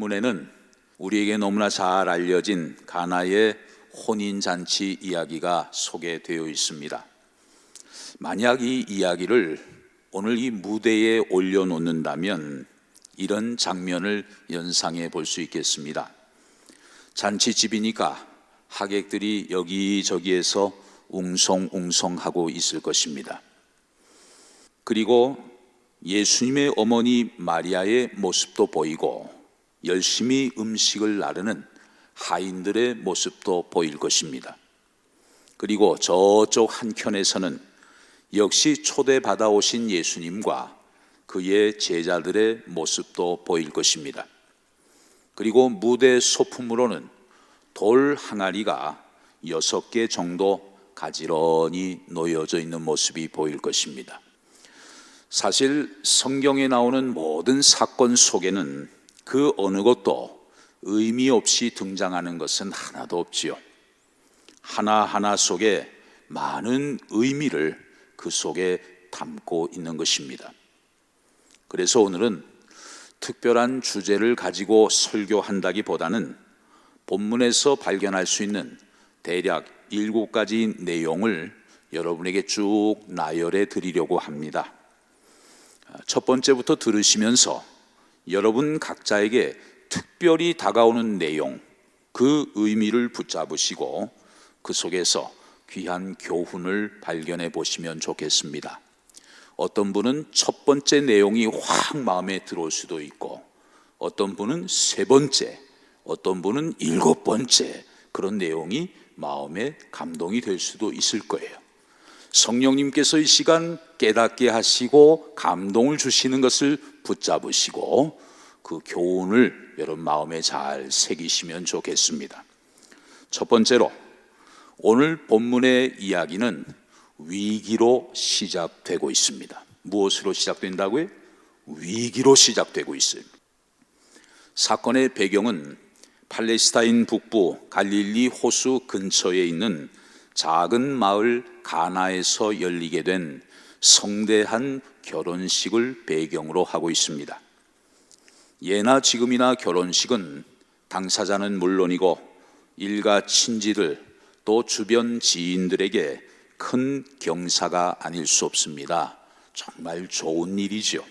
본문에는 우리에게 너무나 잘 알려진 가나의 혼인잔치 이야기가 소개되어 있습니다. 만약 이 이야기를 오늘 이 무대에 올려놓는다면 이런 장면을 연상해 볼 수 있겠습니다. 잔치집이니까 하객들이 여기저기에서 웅성웅성하고 있을 것입니다. 그리고 예수님의 어머니 마리아의 모습도 보이고 열심히 음식을 나르는 하인들의 모습도 보일 것입니다. 그리고 저쪽 한켠에서는 역시 초대받아 오신 예수님과 그의 제자들의 모습도 보일 것입니다. 그리고 무대 소품으로는 돌 항아리가 6개 정도 가지런히 놓여져 있는 모습이 보일 것입니다. 사실 성경에 나오는 모든 사건 속에는 그 어느 것도 의미 없이 등장하는 것은 하나도 없지요. 하나하나 속에 많은 의미를 그 속에 담고 있는 것입니다. 그래서 오늘은 특별한 주제를 가지고 설교한다기보다는 본문에서 발견할 수 있는 대략 7가지 내용을 여러분에게 쭉 나열해 드리려고 합니다. 첫 번째부터 들으시면서 여러분 각자에게 특별히 다가오는 내용, 그 의미를 붙잡으시고 그 속에서 귀한 교훈을 발견해 보시면 좋겠습니다. 어떤 분은 첫 번째 내용이 확 마음에 들어올 수도 있고, 어떤 분은 3번째, 어떤 분은 7번째 그런 내용이 마음에 감동이 될 수도 있을 거예요. 성령님께서 이 시간 깨닫게 하시고 감동을 주시는 것을 붙잡으시고 그 교훈을 여러분 마음에 잘 새기시면 좋겠습니다. 첫 번째로 오늘 본문의 이야기는 위기로 시작되고 있습니다. 무엇으로 시작된다고요? 위기로 시작되고 있어요. 사건의 배경은 팔레스타인 북부 갈릴리 호수 근처에 있는 작은 마을 가나에서 열리게 된 성대한 결혼식을 배경으로 하고 있습니다. 예나 지금이나 결혼식은 당사자는 물론이고 일가 친지들 또 주변 지인들에게 큰 경사가 아닐 수 없습니다. 정말 좋은 일이죠.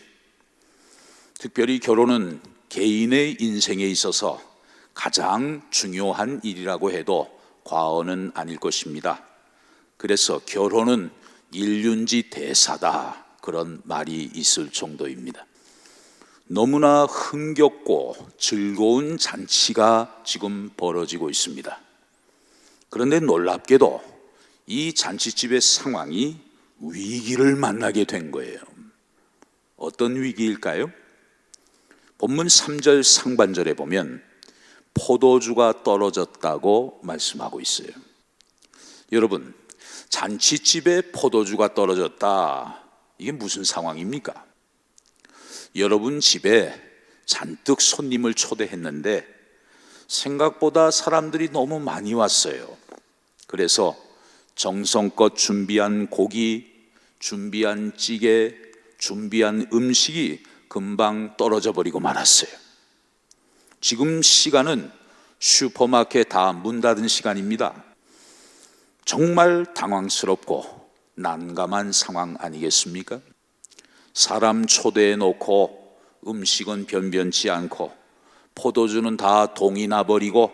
특별히 결혼은 개인의 인생에 있어서 가장 중요한 일이라고 해도 과언은 아닐 것입니다. 그래서 결혼은 일륜지 대사다, 그런 말이 있을 정도입니다. 너무나 흥겹고 즐거운 잔치가 지금 벌어지고 있습니다. 그런데 놀랍게도 이 잔치집의 상황이 위기를 만나게 된 거예요. 어떤 위기일까요? 본문 3절 상반절에 보면 포도주가 떨어졌다고 말씀하고 있어요. 여러분, 잔치집에 포도주가 떨어졌다, 이게 무슨 상황입니까? 여러분 집에 잔뜩 손님을 초대했는데 생각보다 사람들이 너무 많이 왔어요. 그래서 정성껏 준비한 고기, 준비한 찌개, 준비한 음식이 금방 떨어져 버리고 말았어요. 지금 시간은 슈퍼마켓 다 문 닫은 시간입니다. 정말 당황스럽고 난감한 상황 아니겠습니까? 사람 초대해 놓고 음식은 변변치 않고 포도주는 다 동이 나버리고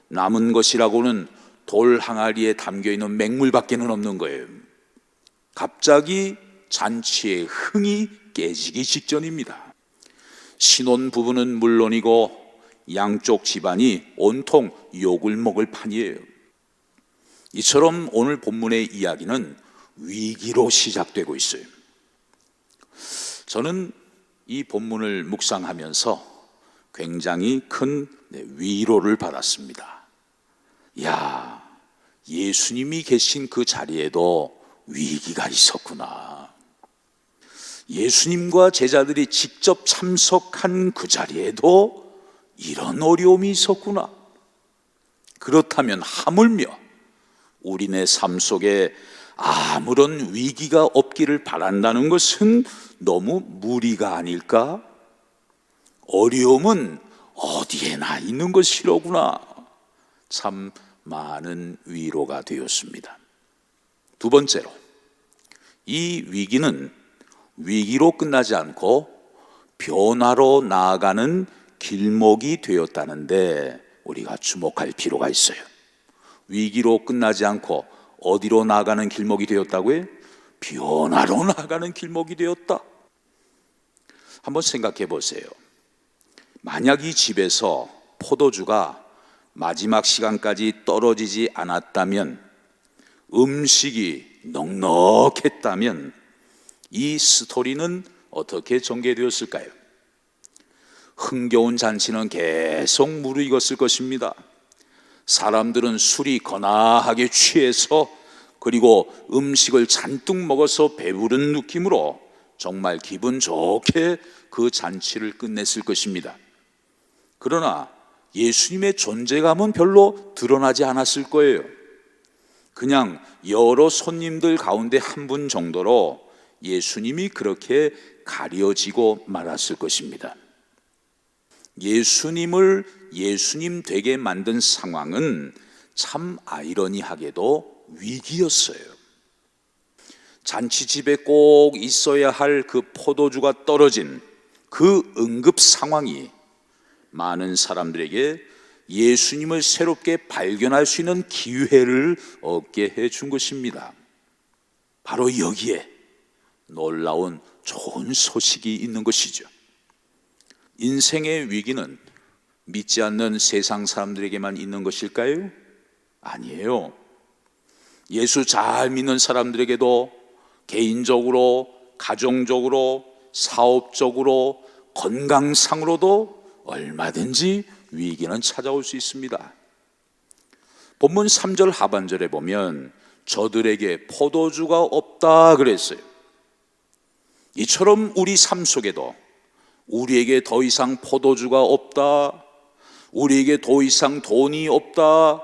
남은 것이라고는 돌 항아리에 담겨있는 맹물밖에는 없는 거예요. 갑자기 잔치의 흥이 깨지기 직전입니다. 신혼부부는 물론이고 양쪽 집안이 온통 욕을 먹을 판이에요. 이처럼 오늘 본문의 이야기는 위기로 시작되고 있어요. 저는 이 본문을 묵상하면서 굉장히 큰 위로를 받았습니다. 야, 예수님이 계신 그 자리에도 위기가 있었구나. 예수님과 제자들이 직접 참석한 그 자리에도 이런 어려움이 있었구나. 그렇다면 하물며 우리네 삶 속에 아무런 위기가 없기를 바란다는 것은 너무 무리가 아닐까? 어려움은 어디에나 있는 것이로구나. 참 많은 위로가 되었습니다. 두 번째로, 이 위기는 위기로 끝나지 않고 변화로 나아가는 길목이 되었다는데 우리가 주목할 필요가 있어요. 위기로 끝나지 않고 어디로 나아가는 길목이 되었다고요? 변화로 나아가는 길목이 되었다. 한번 생각해 보세요. 만약 이 집에서 포도주가 마지막 시간까지 떨어지지 않았다면, 음식이 넉넉했다면 이 스토리는 어떻게 전개되었을까요? 흥겨운 잔치는 계속 무르익었을 것입니다. 사람들은 술이 거나하게 취해서, 그리고 음식을 잔뜩 먹어서 배부른 느낌으로 정말 기분 좋게 그 잔치를 끝냈을 것입니다. 그러나 예수님의 존재감은 별로 드러나지 않았을 거예요. 그냥 여러 손님들 가운데 한 분 정도로 예수님이 그렇게 가려지고 말았을 것입니다. 예수님을 예수님 되게 만든 상황은 참 아이러니하게도 위기였어요. 잔치집에 꼭 있어야 할 그 포도주가 떨어진 그 응급 상황이 많은 사람들에게 예수님을 새롭게 발견할 수 있는 기회를 얻게 해준 것입니다. 바로 여기에 놀라운 좋은 소식이 있는 것이죠. 인생의 위기는 믿지 않는 세상 사람들에게만 있는 것일까요? 아니에요. 예수 잘 믿는 사람들에게도 개인적으로, 가정적으로, 사업적으로, 건강상으로도 얼마든지 위기는 찾아올 수 있습니다. 본문 3절 하반절에 보면 저들에게 포도주가 없다 그랬어요. 이처럼 우리 삶 속에도 우리에게 더 이상 포도주가 없다, 우리에게 더 이상 돈이 없다,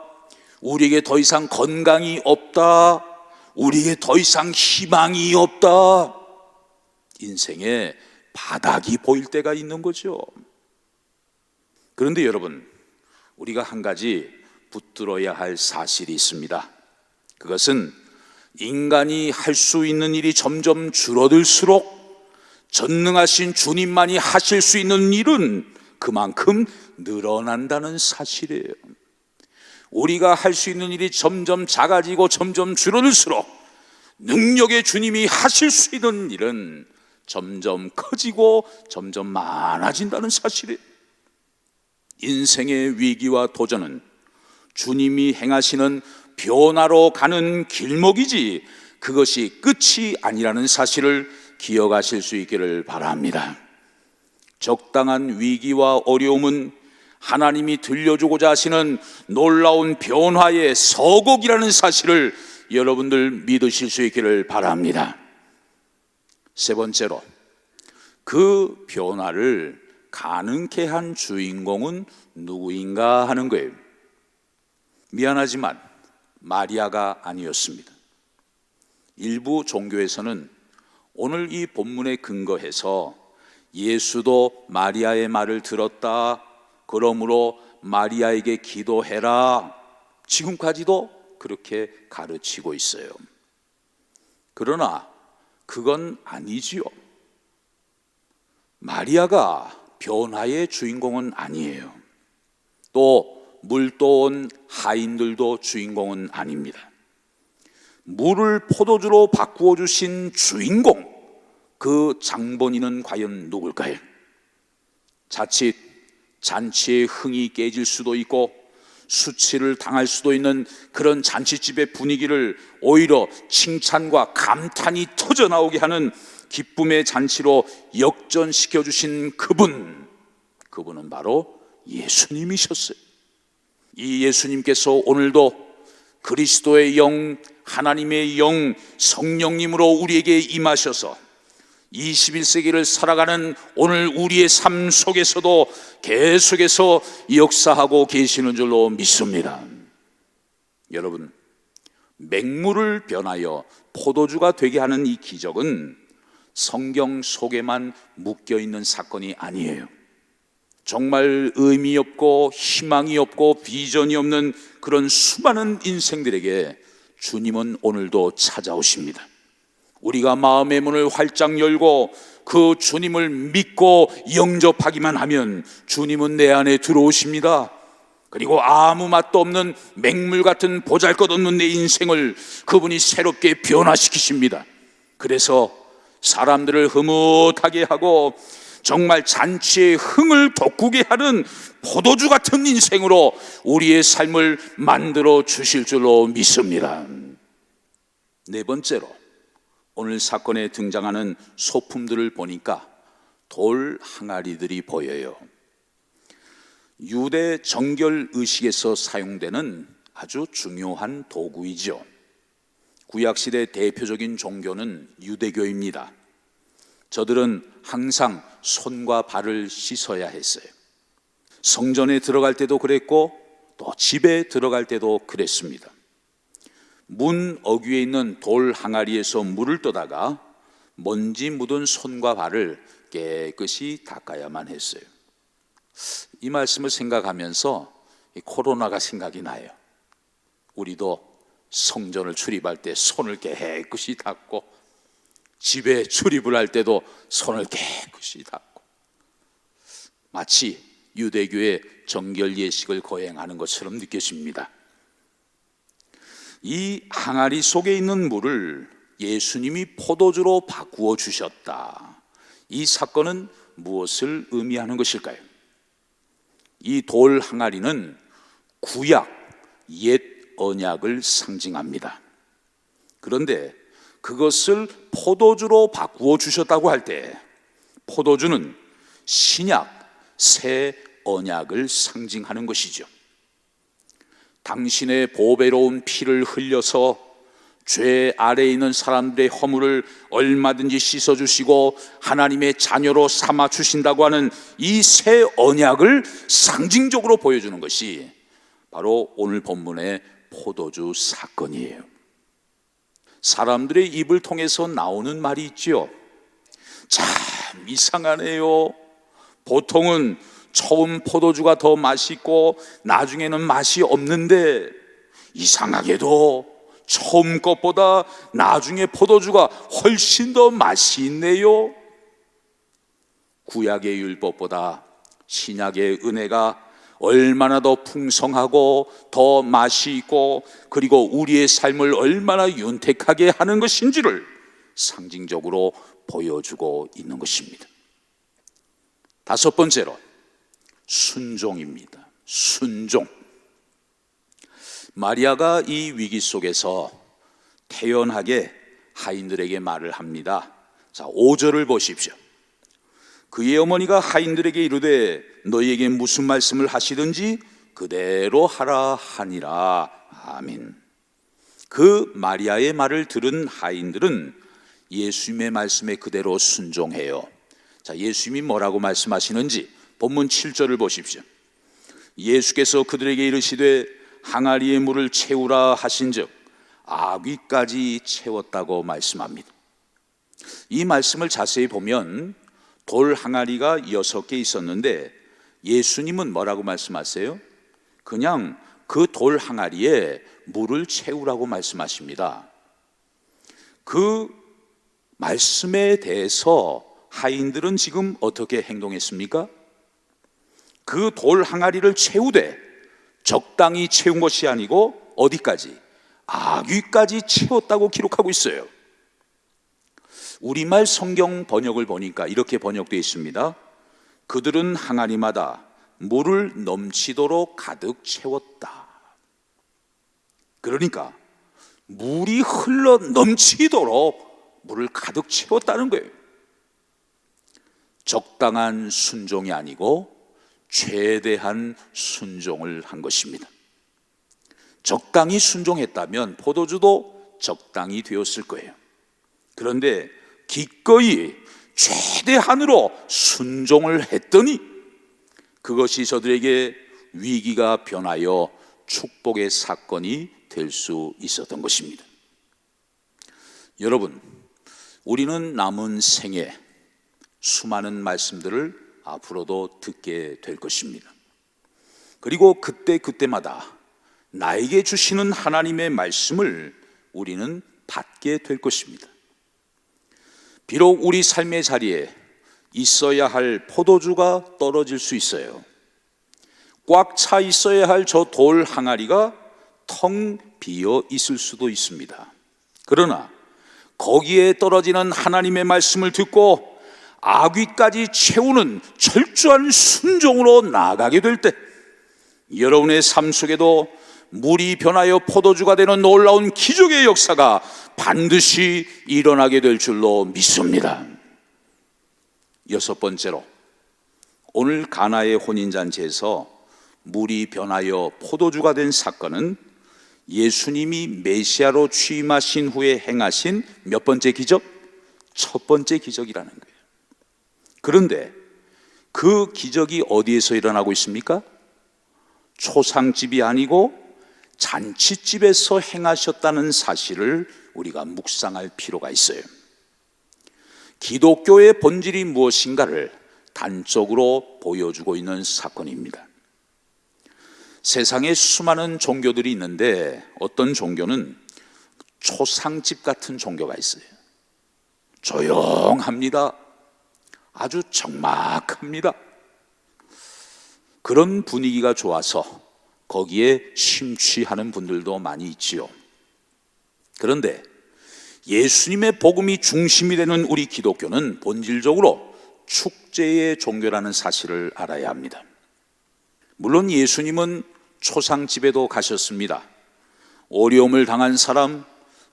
우리에게 더 이상 건강이 없다, 우리에게 더 이상 희망이 없다, 인생에 바닥이 보일 때가 있는 거죠. 그런데 여러분, 우리가 한 가지 붙들어야 할 사실이 있습니다. 그것은 인간이 할 수 있는 일이 점점 줄어들수록 전능하신 주님만이 하실 수 있는 일은 그만큼 늘어난다는 사실이에요. 우리가 할 수 있는 일이 점점 작아지고 점점 줄어들수록 능력의 주님이 하실 수 있는 일은 점점 커지고 점점 많아진다는 사실이에요. 인생의 위기와 도전은 주님이 행하시는 변화로 가는 길목이지 그것이 끝이 아니라는 사실을 기억하실 수 있기를 바랍니다. 적당한 위기와 어려움은 하나님이 들려주고자 하시는 놀라운 변화의 서곡이라는 사실을 여러분들 믿으실 수 있기를 바랍니다. 세 번째로, 그 변화를 가능케 한 주인공은 누구인가 하는 거예요. 미안하지만 마리아가 아니었습니다. 일부 종교에서는 오늘 이 본문에 근거해서 예수도 마리아의 말을 들었다, 그러므로 마리아에게 기도해라, 지금까지도 그렇게 가르치고 있어요. 그러나 그건 아니지요. 마리아가 변화의 주인공은 아니에요. 또 물 떠온 하인들도 주인공은 아닙니다. 물을 포도주로 바꾸어 주신 주인공, 그 장본인은 과연 누굴까요? 자칫 잔치의 흥이 깨질 수도 있고 수치를 당할 수도 있는 그런 잔치집의 분위기를 오히려 칭찬과 감탄이 터져나오게 하는 기쁨의 잔치로 역전시켜 주신 그분은 바로 예수님이셨어요. 이 예수님께서 오늘도 그리스도의 영, 하나님의 영, 성령님으로 우리에게 임하셔서 21세기를 살아가는 오늘 우리의 삶 속에서도 계속해서 역사하고 계시는 줄로 믿습니다. 여러분, 맹물을 변하여 포도주가 되게 하는 이 기적은 성경 속에만 묶여 있는 사건이 아니에요. 정말 의미 없고 희망이 없고 비전이 없는 그런 수많은 인생들에게 주님은 오늘도 찾아오십니다. 우리가 마음의 문을 활짝 열고 그 주님을 믿고 영접하기만 하면 주님은 내 안에 들어오십니다. 그리고 아무 맛도 없는 맹물 같은 보잘것없는 내 인생을 그분이 새롭게 변화시키십니다. 그래서 사람들을 흐뭇하게 하고 정말 잔치의 흥을 돋구게 하는 포도주 같은 인생으로 우리의 삶을 만들어 주실 줄로 믿습니다. 네 번째로, 오늘 사건에 등장하는 소품들을 보니까 돌 항아리들이 보여요. 유대 정결 의식에서 사용되는 아주 중요한 도구이죠. 구약시대 대표적인 종교는 유대교입니다. 저들은 항상 손과 발을 씻어야 했어요. 성전에 들어갈 때도 그랬고 또 집에 들어갈 때도 그랬습니다. 문 어귀에 있는 돌 항아리에서 물을 떠다가 먼지 묻은 손과 발을 깨끗이 닦아야만 했어요. 이 말씀을 생각하면서 코로나가 생각이 나요. 우리도 성전을 출입할 때 손을 깨끗이 닦고 집에 출입을 할 때도 손을 깨끗이 닦고 마치 유대교의 정결 예식을 거행하는 것처럼 느껴집니다. 이 항아리 속에 있는 물을 예수님이 포도주로 바꾸어 주셨다. 이 사건은 무엇을 의미하는 것일까요? 이 돌 항아리는 구약 옛 언약을 상징합니다. 그런데 그것을 포도주로 바꾸어 주셨다고 할 때 포도주는 신약 새 언약을 상징하는 것이죠. 당신의 보배로운 피를 흘려서 죄 아래에 있는 사람들의 허물을 얼마든지 씻어주시고 하나님의 자녀로 삼아주신다고 하는 이 새 언약을 상징적으로 보여주는 것이 바로 오늘 본문의 포도주 사건이에요. 사람들의 입을 통해서 나오는 말이 있지요. 참 이상하네요. 보통은 처음 포도주가 더 맛있고 나중에는 맛이 없는데 이상하게도 처음 것보다 나중에 포도주가 훨씬 더 맛이 있네요. 구약의 율법보다 신약의 은혜가 얼마나 더 풍성하고 더 맛이 있고 그리고 우리의 삶을 얼마나 윤택하게 하는 것인지를 상징적으로 보여주고 있는 것입니다. 다섯 번째로 순종입니다. 순종. 마리아가 이 위기 속에서 태연하게 하인들에게 말을 합니다. 자, 5절을 보십시오. 그의 어머니가 하인들에게 이르되 너희에게 무슨 말씀을 하시든지 그대로 하라 하니라. 아멘. 그 마리아의 말을 들은 하인들은 예수님의 말씀에 그대로 순종해요. 자, 예수님이 뭐라고 말씀하시는지 본문 7절을 보십시오. 예수께서 그들에게 이르시되 항아리의 물을 채우라 하신즉 아귀까지 채웠다고 말씀합니다. 이 말씀을 자세히 보면 돌 항아리가 6개 있었는데 예수님은 뭐라고 말씀하세요? 그냥 그 돌 항아리에 물을 채우라고 말씀하십니다. 그 말씀에 대해서 하인들은 지금 어떻게 행동했습니까? 그 돌 항아리를 채우되 적당히 채운 것이 아니고 어디까지? 아귀까지 채웠다고 기록하고 있어요. 우리말 성경 번역을 보니까 이렇게 번역되어 있습니다. 그들은 항아리마다 물을 넘치도록 가득 채웠다. 그러니까 물이 흘러 넘치도록 물을 가득 채웠다는 거예요. 적당한 순종이 아니고 최대한 순종을 한 것입니다. 적당히 순종했다면 포도주도 적당히 되었을 거예요. 그런데 기꺼이 최대한으로 순종을 했더니 그것이 저들에게 위기가 변하여 축복의 사건이 될 수 있었던 것입니다. 여러분, 우리는 남은 생에 수많은 말씀들을 앞으로도 듣게 될 것입니다. 그리고 그때마다 나에게 주시는 하나님의 말씀을 우리는 받게 될 것입니다. 비록 우리 삶의 자리에 있어야 할 포도주가 떨어질 수 있어요. 꽉 차 있어야 할 저 돌 항아리가 텅 비어 있을 수도 있습니다. 그러나 거기에 떨어지는 하나님의 말씀을 듣고 아귀까지 채우는 철저한 순종으로 나아가게 될 때, 여러분의 삶 속에도 물이 변하여 포도주가 되는 놀라운 기적의 역사가 반드시 일어나게 될 줄로 믿습니다. 여섯 번째로, 오늘 가나의 혼인잔치에서 물이 변하여 포도주가 된 사건은 예수님이 메시아로 취임하신 후에 행하신 몇 번째 기적? 첫 번째 기적이라는 거예요. 그런데 그 기적이 어디에서 일어나고 있습니까? 초상집이 아니고 잔치집에서 행하셨다는 사실을 우리가 묵상할 필요가 있어요. 기독교의 본질이 무엇인가를 단적으로 보여주고 있는 사건입니다. 세상에 수많은 종교들이 있는데 어떤 종교는 초상집 같은 종교가 있어요. 조용합니다. 아주 적막합니다. 그런 분위기가 좋아서 거기에 심취하는 분들도 많이 있지요. 그런데 예수님의 복음이 중심이 되는 우리 기독교는 본질적으로 축제의 종교라는 사실을 알아야 합니다. 물론 예수님은 초상집에도 가셨습니다. 어려움을 당한 사람,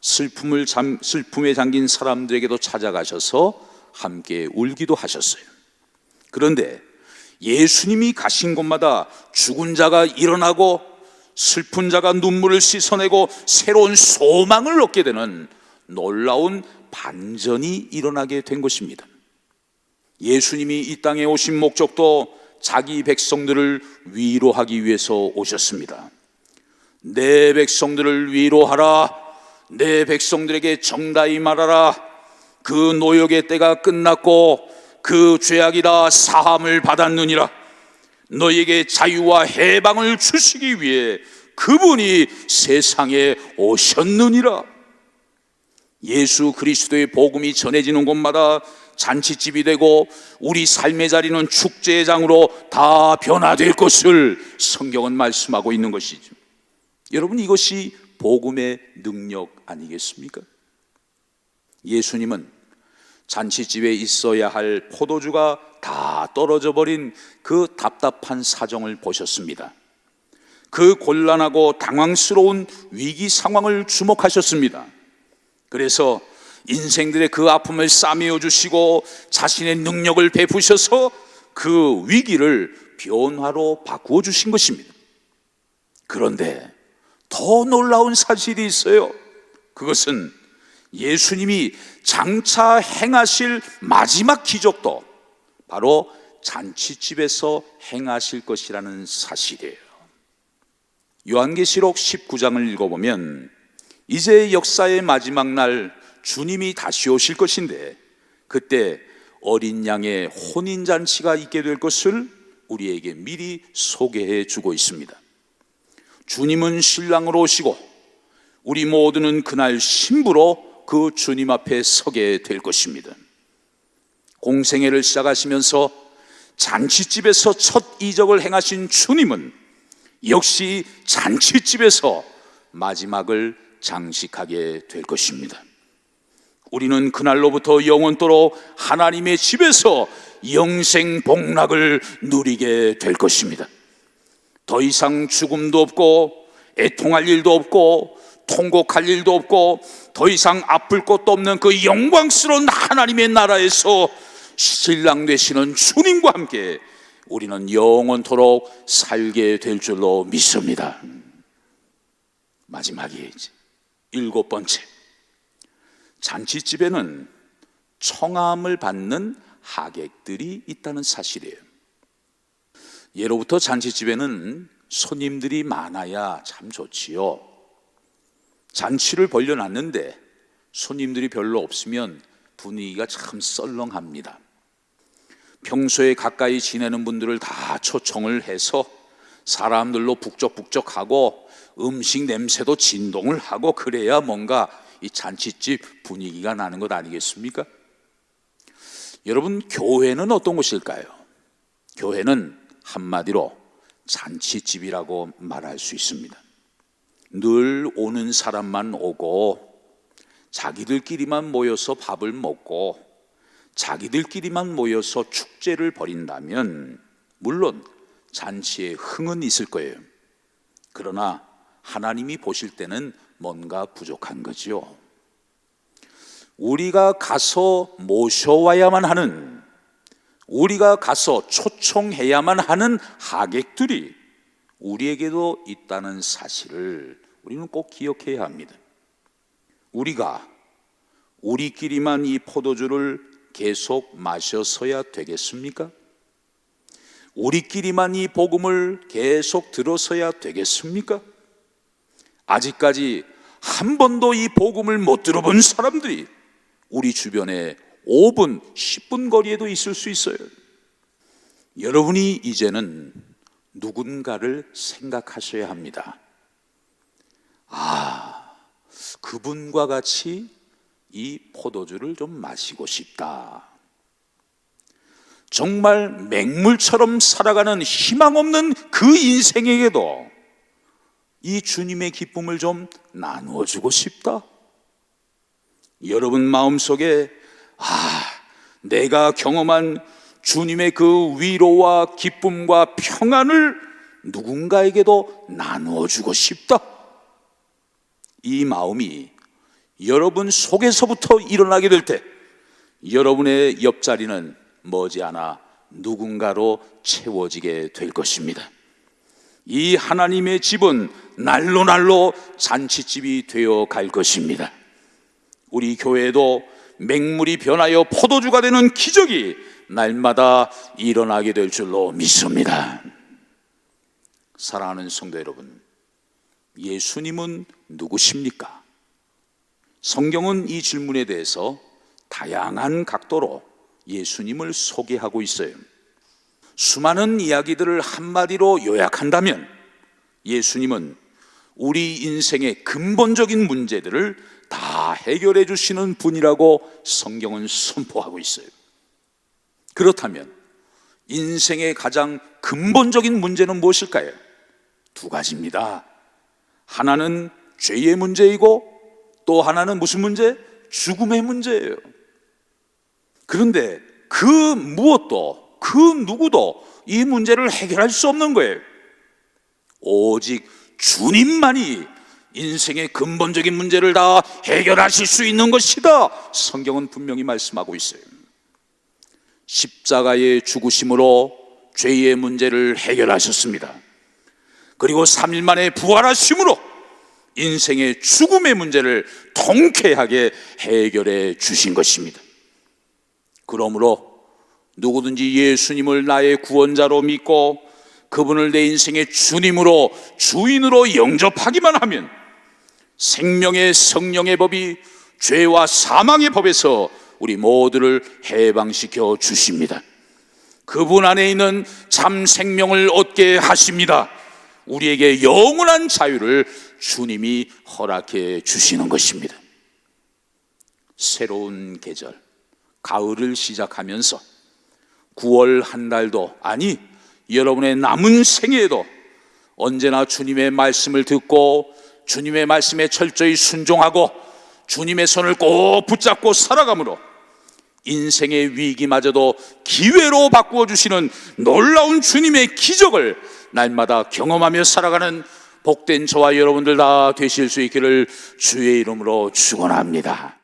슬픔에 잠긴 사람들에게도 찾아가셔서 함께 울기도 하셨어요. 그런데 예수님이 가신 곳마다 죽은 자가 일어나고 슬픈 자가 눈물을 씻어내고 새로운 소망을 얻게 되는 놀라운 반전이 일어나게 된 것입니다. 예수님이 이 땅에 오신 목적도 자기 백성들을 위로하기 위해서 오셨습니다. 내 백성들을 위로하라. 내 백성들에게 정다히 말하라. 그 노역의 때가 끝났고 그 죄악이 다 사함을 받았느니라. 너에게 자유와 해방을 주시기 위해 그분이 세상에 오셨느니라. 예수 그리스도의 복음이 전해지는 곳마다 잔치집이 되고 우리 삶의 자리는 축제의 장으로 다 변화될 것을 성경은 말씀하고 있는 것이죠. 여러분, 이것이 복음의 능력 아니겠습니까? 예수님은 잔치집에 있어야 할 포도주가 다 떨어져 버린 그 답답한 사정을 보셨습니다. 그 곤란하고 당황스러운 위기 상황을 주목하셨습니다. 그래서 인생들의 그 아픔을 싸매어 주시고 자신의 능력을 베푸셔서 그 위기를 변화로 바꾸어 주신 것입니다. 그런데 더 놀라운 사실이 있어요. 그것은 예수님이 장차 행하실 마지막 기적도 바로 잔치집에서 행하실 것이라는 사실이에요. 요한계시록 19장을 읽어보면 이제 역사의 마지막 날 주님이 다시 오실 것인데 그때 어린 양의 혼인잔치가 있게 될 것을 우리에게 미리 소개해 주고 있습니다. 주님은 신랑으로 오시고 우리 모두는 그날 신부로 그 주님 앞에 서게 될 것입니다. 공생애를 시작하시면서 잔치집에서 첫 이적을 행하신 주님은 역시 잔치집에서 마지막을 장식하게 될 것입니다. 우리는 그날로부터 영원토록 하나님의 집에서 영생 복락을 누리게 될 것입니다. 더 이상 죽음도 없고 애통할 일도 없고 통곡할 일도 없고 더 이상 아플 것도 없는 그 영광스러운 하나님의 나라에서 신랑 되시는 주님과 함께 우리는 영원토록 살게 될 줄로 믿습니다. 마지막이 일곱 번째, 잔치집에는 청함을 받는 하객들이 있다는 사실이에요. 예로부터 잔치집에는 손님들이 많아야 참 좋지요. 잔치를 벌려놨는데 손님들이 별로 없으면 분위기가 참 썰렁합니다. 평소에 가까이 지내는 분들을 다 초청을 해서 사람들로 북적북적하고 음식 냄새도 진동을 하고 그래야 뭔가 이 잔칫집 분위기가 나는 것 아니겠습니까? 여러분, 교회는 어떤 곳일까요? 교회는 한마디로 잔칫집이라고 말할 수 있습니다. 늘 오는 사람만 오고 자기들끼리만 모여서 밥을 먹고 자기들끼리만 모여서 축제를 벌인다면 물론 잔치에 흥은 있을 거예요. 그러나 하나님이 보실 때는 뭔가 부족한 거지요. 우리가 가서 모셔와야만 하는, 우리가 가서 초청해야만 하는 하객들이 우리에게도 있다는 사실을 우리는 꼭 기억해야 합니다. 우리가 우리끼리만 이 포도주를 계속 마셔서야 되겠습니까? 우리끼리만 이 복음을 계속 들어서야 되겠습니까? 아직까지 한 번도 이 복음을 못 들어본 사람들이 우리 주변에 5분, 10분 거리에도 있을 수 있어요. 여러분이 이제는 누군가를 생각하셔야 합니다. 그분과 같이 이 포도주를 좀 마시고 싶다. 정말 맹물처럼 살아가는 희망 없는 그 인생에게도 이 주님의 기쁨을 좀 나누어 주고 싶다. 여러분 마음속에 내가 경험한 주님의 그 위로와 기쁨과 평안을 누군가에게도 나누어 주고 싶다. 이 마음이 여러분 속에서부터 일어나게 될 때 여러분의 옆자리는 머지않아 누군가로 채워지게 될 것입니다. 이 하나님의 집은 날로 잔치집이 되어 갈 것입니다. 우리 교회도 맹물이 변하여 포도주가 되는 기적이 날마다 일어나게 될 줄로 믿습니다. 사랑하는 성도 여러분, 예수님은 누구십니까? 성경은 이 질문에 대해서 다양한 각도로 예수님을 소개하고 있어요. 수많은 이야기들을 한마디로 요약한다면 예수님은 우리 인생의 근본적인 문제들을 다 해결해 주시는 분이라고 성경은 선포하고 있어요. 그렇다면 인생의 가장 근본적인 문제는 무엇일까요? 두 가지입니다. 하나는 죄의 문제이고 또 하나는 무슨 문제? 죽음의 문제예요. 그런데 그 무엇도, 그 누구도 이 문제를 해결할 수 없는 거예요. 오직 주님만이 인생의 근본적인 문제를 다 해결하실 수 있는 것이다. 성경은 분명히 말씀하고 있어요. 십자가의 죽으심으로 죄의 문제를 해결하셨습니다. 그리고 3일 만에 부활하심으로 인생의 죽음의 문제를 통쾌하게 해결해 주신 것입니다. 그러므로 누구든지 예수님을 나의 구원자로 믿고 그분을 내 인생의 주님으로, 주인으로 영접하기만 하면 생명의 성령의 법이 죄와 사망의 법에서 우리 모두를 해방시켜 주십니다. 그분 안에 있는 참 생명을 얻게 하십니다. 우리에게 영원한 자유를 주님이 허락해 주시는 것입니다. 새로운 계절, 가을을 시작하면서 9월 한 달도, 아니 여러분의 남은 생애에도 언제나 주님의 말씀을 듣고 주님의 말씀에 철저히 순종하고 주님의 손을 꼭 붙잡고 살아감으로 인생의 위기마저도 기회로 바꾸어 주시는 놀라운 주님의 기적을 날마다 경험하며 살아가는 복된 저와 여러분들 다 되실 수 있기를 주의 이름으로 축원합니다.